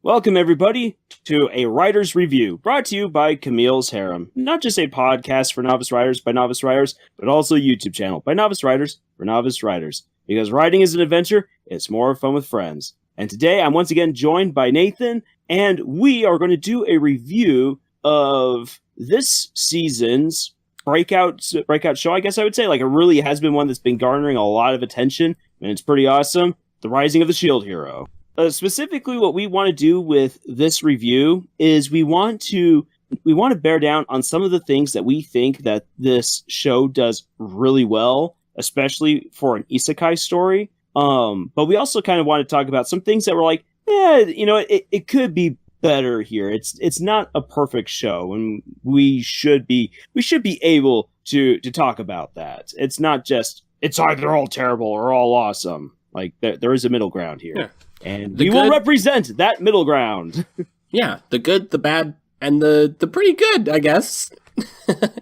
Welcome, everybody, to a writer's review brought to you by Camille's Harem. Not just a podcast for novice writers by novice writers, but also a YouTube channel by novice writers for novice writers. Because writing is an adventure, it's more fun with friends. And today I'm once again joined by Nathan, and we are going to do a review of this season's breakout show, I guess I would say. Like, it really has been one that's been garnering a lot of attention, and it's pretty awesome. The Rising of the Shield Hero. Specifically, what we want to do with this review is we want to bear down on some of the things that we think that this show does really well, especially for an isekai story. But we also kind of want to talk about some things that were like, it could be better here. It's not a perfect show, and we should be able to talk about that. It's not just it's either all terrible or all awesome. Like there is a middle ground here. Yeah. And we will represent that middle ground. Yeah, the good, the bad, and the pretty good, I guess.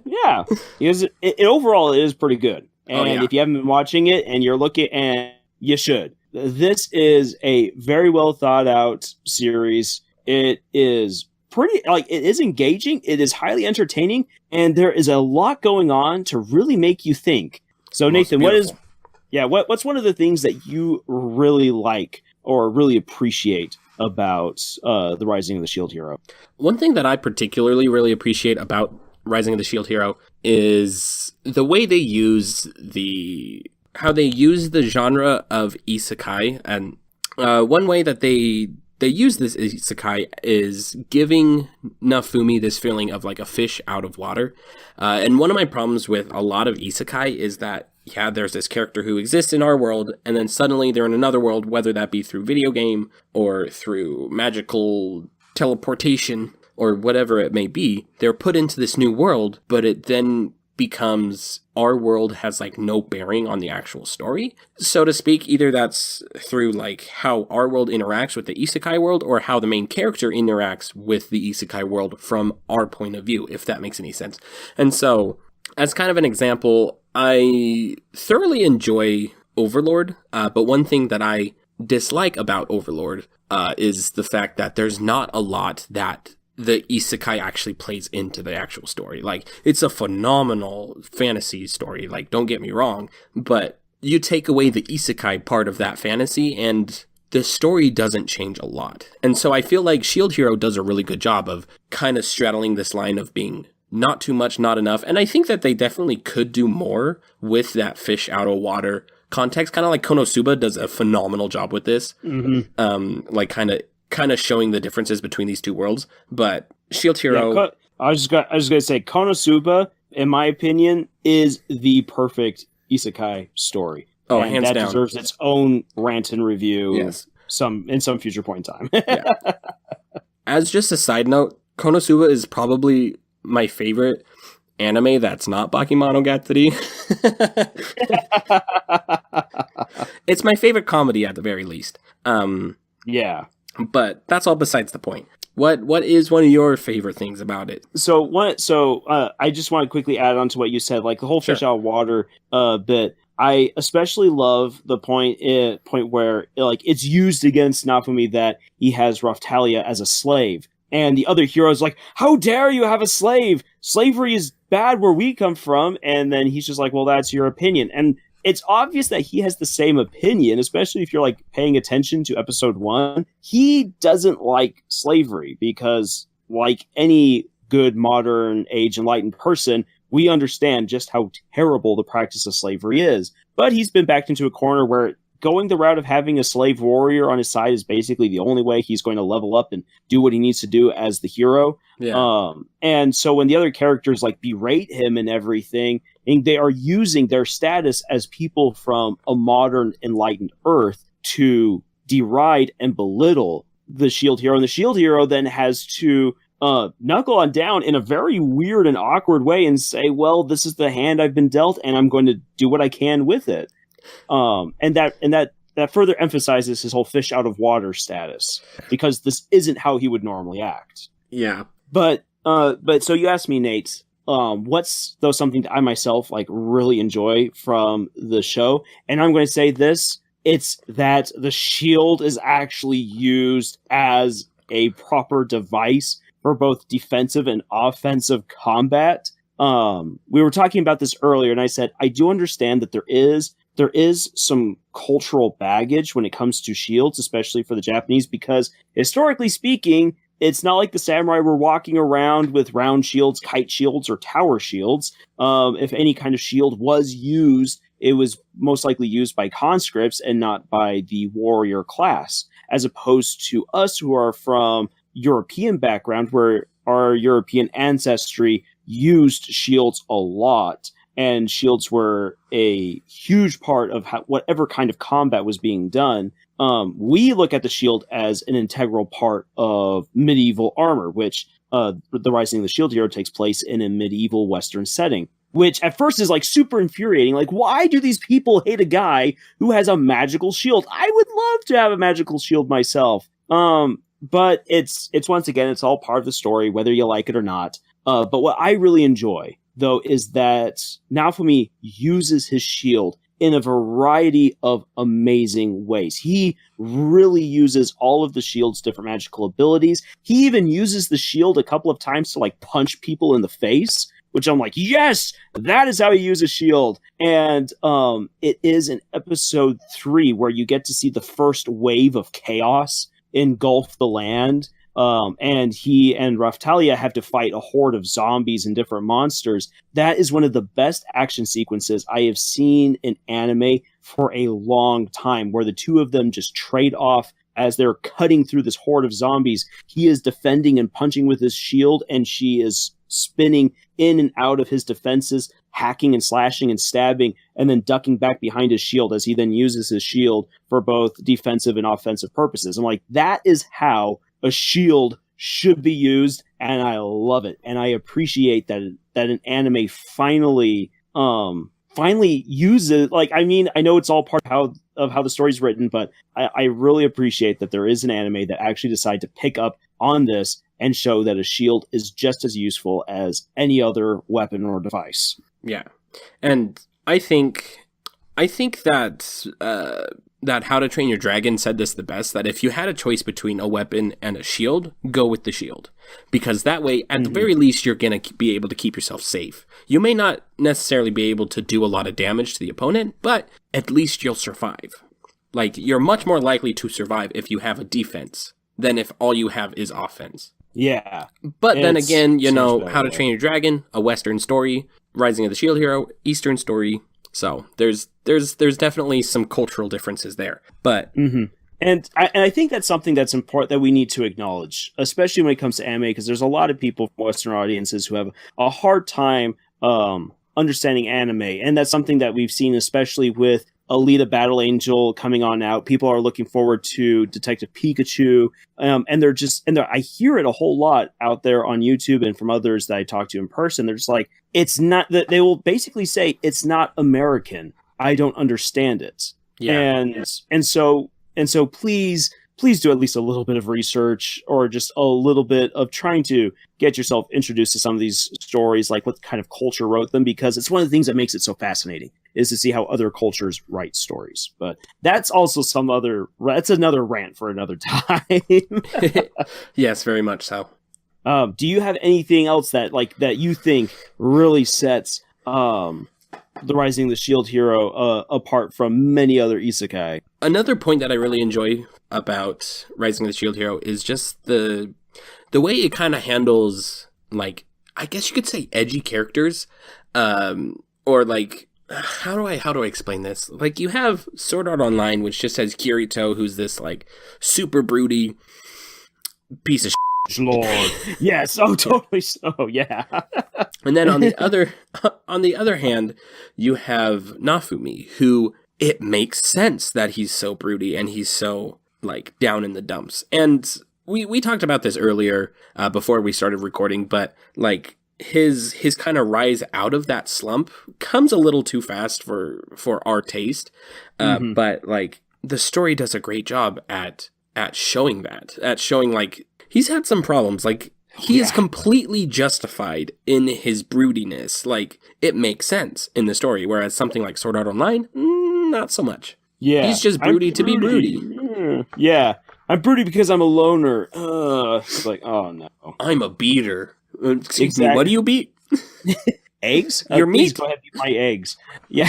Yeah, because overall it is pretty good. And if you haven't been watching it and you're looking, and you should. This is a very well thought out series. It is pretty, it is engaging. It is highly entertaining. And there is a lot going on to really make you think. So Nathan, what's one of the things that you really like or really appreciate about the Rising of the Shield Hero? One thing that I particularly really appreciate about Rising of the Shield Hero is the way they use the genre of isekai. And one way that they use this isekai is giving Nafumi this feeling of like a fish out of water. And one of my problems with a lot of isekai is that there's this character who exists in our world, and then suddenly they're in another world, whether that be through video game or through magical teleportation or whatever it may be. They're put into this new world, but it then becomes our world has like no bearing on the actual story, so to speak. Either that's through like how our world interacts with the isekai world, or how the main character interacts with the isekai world from our point of view, if that makes any sense. And so, as kind of an example, I thoroughly enjoy Overlord, but one thing that I dislike about Overlord is the fact that there's not a lot that the isekai actually plays into the actual story. Like, it's a phenomenal fantasy story, like, don't get me wrong, but you take away the isekai part of that fantasy and the story doesn't change a lot. And so I feel like Shield Hero does a really good job of kind of straddling this line of being not too much, not enough. And I think that they definitely could do more with that fish out of water context. Kind of like Konosuba does a phenomenal job with this. Mm-hmm. Like kind of showing the differences between these two worlds. But Shield Hero... Yeah, I was just going to say, Konosuba, in my opinion, is the perfect isekai story. Oh, and hands that down. Deserves its own rant and review. Yes. In some future point in time. Yeah. As just a side note, Konosuba is probably my favorite anime that's not Bakemonogatari. It's my favorite comedy at the very least. Yeah. But that's all besides the point. What is one of your favorite things about it? So I just want to quickly add on to what you said, like the whole fish out of water bit. I especially love the point where like it's used against Nafumi that he has Raftalia as a slave. And the other hero's like, how dare you have a slave? Slavery is bad where we come from. And then he's just like, well, that's your opinion. And it's obvious that he has the same opinion, especially if you're like paying attention to episode 1. He doesn't like slavery because, like any good modern age enlightened person, we understand just how terrible the practice of slavery is. But he's been backed into a corner where going the route of having a slave warrior on his side is basically the only way he's going to level up and do what he needs to do as the hero. Yeah. And so when the other characters like berate him and everything, and they are using their status as people from a modern enlightened Earth to deride and belittle the Shield Hero. And the Shield Hero then has to knuckle on down in a very weird and awkward way and say, well, this is the hand I've been dealt and I'm going to do what I can with it. And that further emphasizes his whole fish out of water status, because this isn't how he would normally act. Yeah. But so you asked me, Nate, what's though something that I myself like really enjoy from the show? And I'm going to say this: it's that the shield is actually used as a proper device for both defensive and offensive combat. We were talking about this earlier, and I said I do understand that there is some cultural baggage when it comes to shields, especially for the Japanese, because historically speaking, it's not like the samurai were walking around with round shields, kite shields, or tower shields. If any kind of shield was used, it was most likely used by conscripts and not by the warrior class, as opposed to us who are from European background, where our European ancestry used shields a lot. And shields were a huge part of whatever kind of combat was being done. We look at the shield as an integral part of medieval armor, which the Rising of the Shield Hero takes place in a medieval Western setting, which at first is like super infuriating. Like, why do these people hate a guy who has a magical shield? I would love to have a magical shield myself. But it's once again, it's all part of the story, whether you like it or not. But what I really enjoy, though, is that Naofumi uses his shield in a variety of amazing ways. He really uses all of the shield's different magical abilities. He even uses the shield a couple of times to like punch people in the face, which I'm like, yes, that is how you use a shield. And it is in episode 3 where you get to see the first wave of chaos engulf the land. And he and Raftalia have to fight a horde of zombies and different monsters. That is one of the best action sequences I have seen in anime for a long time, where the two of them just trade off as they're cutting through this horde of zombies. He is defending and punching with his shield, and she is spinning in and out of his defenses, hacking and slashing and stabbing, and then ducking back behind his shield as he then uses his shield for both defensive and offensive purposes. I'm like, that is how a shield should be used, and I love it. And I appreciate that an anime finally uses, like, I mean, I know it's all part of how the story's written, but I really appreciate that there is an anime that actually decided to pick up on this and show that a shield is just as useful as any other weapon or device. Yeah. And I think that that How to Train Your Dragon said this the best, that if you had a choice between a weapon and a shield, go with the shield. Because that way, at the very least, you're going to be able to keep yourself safe. You may not necessarily be able to do a lot of damage to the opponent, but at least you'll survive. Like, you're much more likely to survive if you have a defense than if all you have is offense. Yeah. But then again, you know, How to Train Your Dragon, a Western story, Rising of the Shield Hero, Eastern story. So there's definitely some cultural differences there. But and I think that's something that's important that we need to acknowledge, especially when it comes to anime, because there's a lot of people from Western audiences who have a hard time understanding anime, and that's something that we've seen, especially with Alita Battle Angel coming on out. People are looking forward to Detective Pikachu, and I hear it a whole lot out there on YouTube and from others that I talk to in person. They're just like, it's not that, they will basically say it's not American. I don't understand it. Yeah. And so please do at least a little bit of research, or just a little bit of trying to get yourself introduced to some of these stories, like what kind of culture wrote them, because it's one of the things that makes it so fascinating, is to see how other cultures write stories. But that's also that's another rant for another time. Yes, very much so. Do you have anything else that you think really sets the Rising of the Shield Hero apart from many other isekai? Another point that I really enjoy about Rising of the Shield Hero is just the way it kind of handles, like, I guess you could say edgy characters, or like, how do I explain this? Like, you have Sword Art Online, which just has Kirito, who's this like super broody piece of Lord. Yes, oh totally so, yeah. And then on the other hand, you have Naofumi, who, it makes sense that he's so broody and he's so like down in the dumps. And we talked about this earlier before we started recording, but like his kind of rise out of that slump comes a little too fast for our taste. But like the story does a great job at showing like he's had some problems. Like, he is completely justified in his broodiness. Like, it makes sense in the story. Whereas something like Sword Art Online, not so much. Yeah. He's just broody to be broody. Yeah. I'm broody because I'm a loner. It's like, oh no. I'm a beater. Excuse me, Exactly. what do you beat? Eggs? Your please meat. go ahead and eat my eggs. Yeah.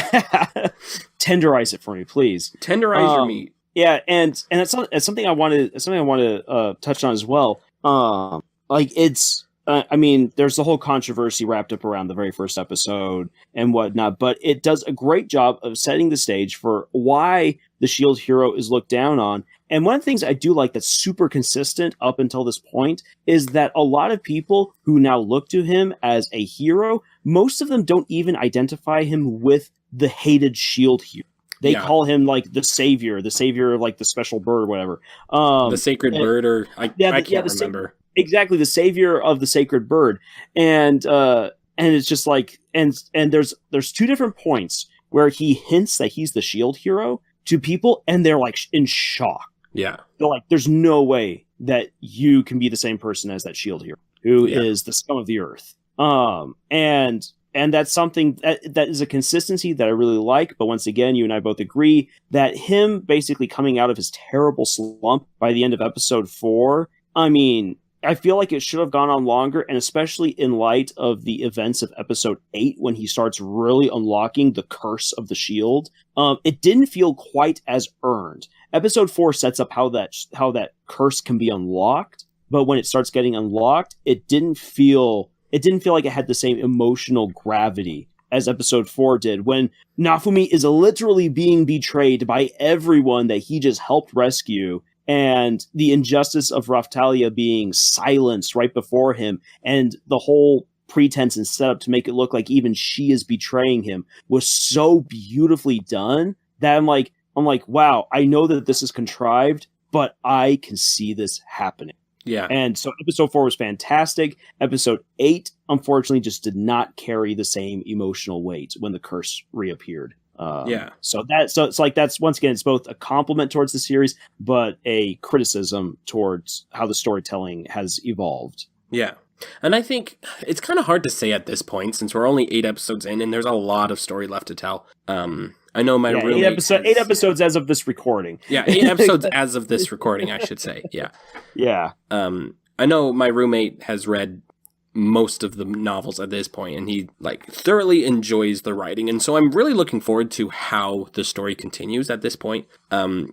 Tenderize it for me, please. Tenderize your meat. Yeah, and it's something I want to touch on as well. Like it's I mean, there's the whole controversy wrapped up around the very first episode and whatnot, but it does a great job of setting the stage for why the Shield hero is looked down on. And one of the things I do like that's super consistent up until this point is that a lot of people who now look to him as a hero, most of them don't even identify him with the hated Shield hero. They call him like the savior of like the special bird or whatever. The sacred bird, or I can't remember. Exactly, the savior of the sacred bird. And it's just like and there's two different points where he hints that he's the Shield hero to people, and they're like in shock. Yeah. They're like, there's no way that you can be the same person as that Shield hero who is the scum of the earth. And that's something that is a consistency that I really like. But once again, you and I both agree that him basically coming out of his terrible slump by the end of episode 4, I mean, I feel like it should have gone on longer, and especially in light of the events of episode 8 when he starts really unlocking the curse of the shield. It didn't feel quite as earned. Episode 4 sets up how that curse can be unlocked, but when it starts getting unlocked, it didn't feel like it had the same emotional gravity as episode 4 did, when Nafumi is literally being betrayed by everyone that he just helped rescue, and the injustice of Raftalia being silenced right before him, and the whole pretense and setup to make it look like even she is betraying him was so beautifully done that I'm like, wow, I know that this is contrived, but I can see this happening. Yeah. And so episode 4 was fantastic. Episode 8, unfortunately, just did not carry the same emotional weight when the curse reappeared. So it's like, that's, once again, it's both a compliment towards the series, but a criticism towards how the storytelling has evolved. Yeah. And I think it's kind of hard to say at this point, since we're only 8 episodes in and there's a lot of story left to tell. I know my roommate... 8 episodes as of this recording. Yeah, 8 episodes as of this recording, I should say. Yeah. Yeah. I know my roommate has read most of the novels at this point, and he thoroughly enjoys the writing. And so I'm really looking forward to how the story continues at this point,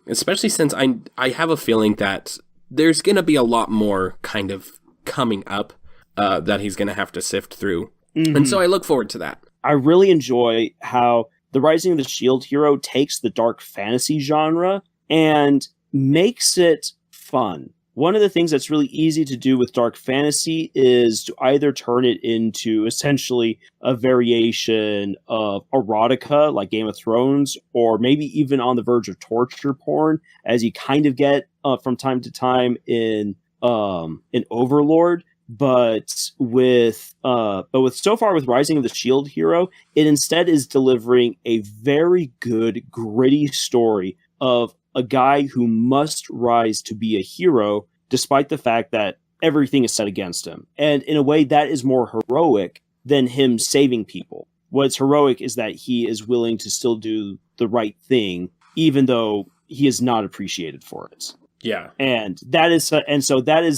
especially since I have a feeling that there's going to be a lot more kind of coming up that he's going to have to sift through. Mm-hmm. And so I look forward to that. I really enjoy how the Rising of the Shield hero takes the dark fantasy genre and makes it fun. One of the things that's really easy to do with dark fantasy is to either turn it into essentially a variation of erotica like Game of Thrones, or maybe even on the verge of torture porn, as you kind of get from time to time in Overlord. But with so far with Rising of the Shield hero, it instead is delivering a very good, gritty story of a guy who must rise to be a hero despite the fact that everything is set against him. And in a way that is more heroic than him saving people. What's heroic is that he is willing to still do the right thing, even though he is not appreciated for it. Yeah. And that is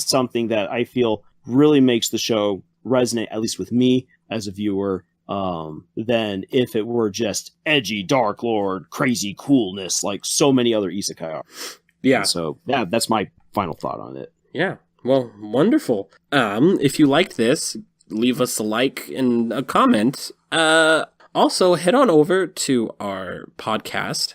something that I feel really makes the show resonate, at least with me as a viewer, than if it were just edgy, Dark Lord, crazy coolness like so many other isekai are. Yeah. And so yeah, that's my final thought on it. Yeah. Well, wonderful. If you liked this, leave us a like and a comment. Also, head on over to our podcast,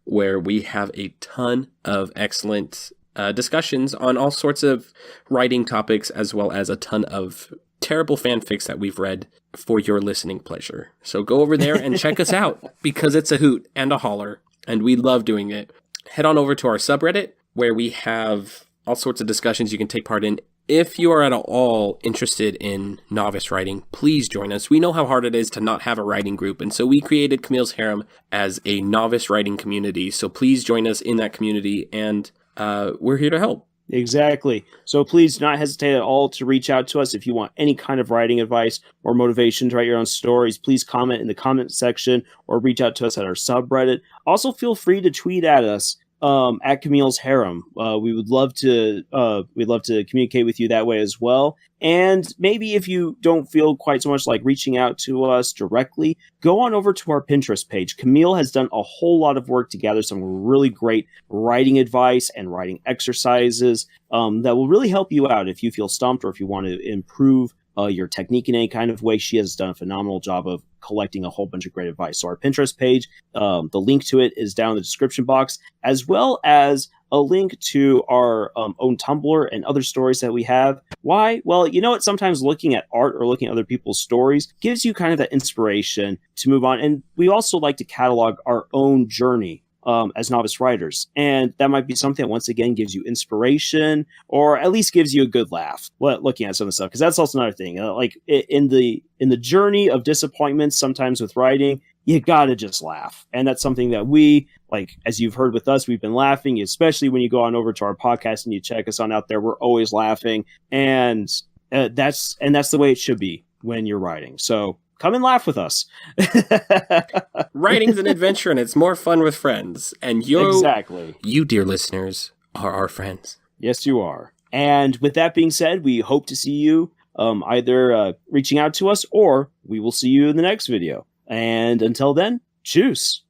where we have a ton of excellent discussions on all sorts of writing topics, as well as a ton of terrible fanfics that we've read for your listening pleasure. So go over there and check us out, because it's a hoot and a holler, and we love doing it. Head on over to our subreddit, where we have all sorts of discussions you can take part in. If you are at all interested in novice writing, please join us. We know how hard it is to not have a writing group, and so we created Camille's Harem as a novice writing community. So please join us in that community, and we're here to help. Exactly. So please do not hesitate at all to reach out to us if you want any kind of writing advice or motivation to write your own stories. Please comment in the comment section or reach out to us at our subreddit. Also, feel free to tweet at us at Camille's Harem. We'd love to communicate with you that way as well. And maybe if you don't feel quite so much like reaching out to us directly, go on over to our Pinterest page. Camille has done a whole lot of work to gather some really great writing advice and writing exercises that will really help you out if you feel stumped or if you want to improve your technique in any kind of way. She has done a phenomenal job of collecting a whole bunch of great advice. So our Pinterest page, the link to it is down in the description box, as well as a link to our own Tumblr and other stories that we have. Why? Well, you know what? Sometimes looking at art or looking at other people's stories gives you kind of that inspiration to move on. And we also like to catalog our own journey as novice writers. And that might be something that once again gives you inspiration or at least gives you a good laugh looking at some of the stuff. Because that's also another thing. Like in the journey of disappointments, sometimes with writing, you gotta just laugh. And that's something that we, like, as you've heard with us, we've been laughing, especially when you go on over to our podcast and you check us on out there. We're always laughing. And that's the way it should be when you're writing. So come and laugh with us. Writing's an adventure, and it's more fun with friends. And exactly. You, dear listeners, are our friends. Yes, you are. And with that being said, we hope to see you either reaching out to us, or we will see you in the next video. And until then, choose.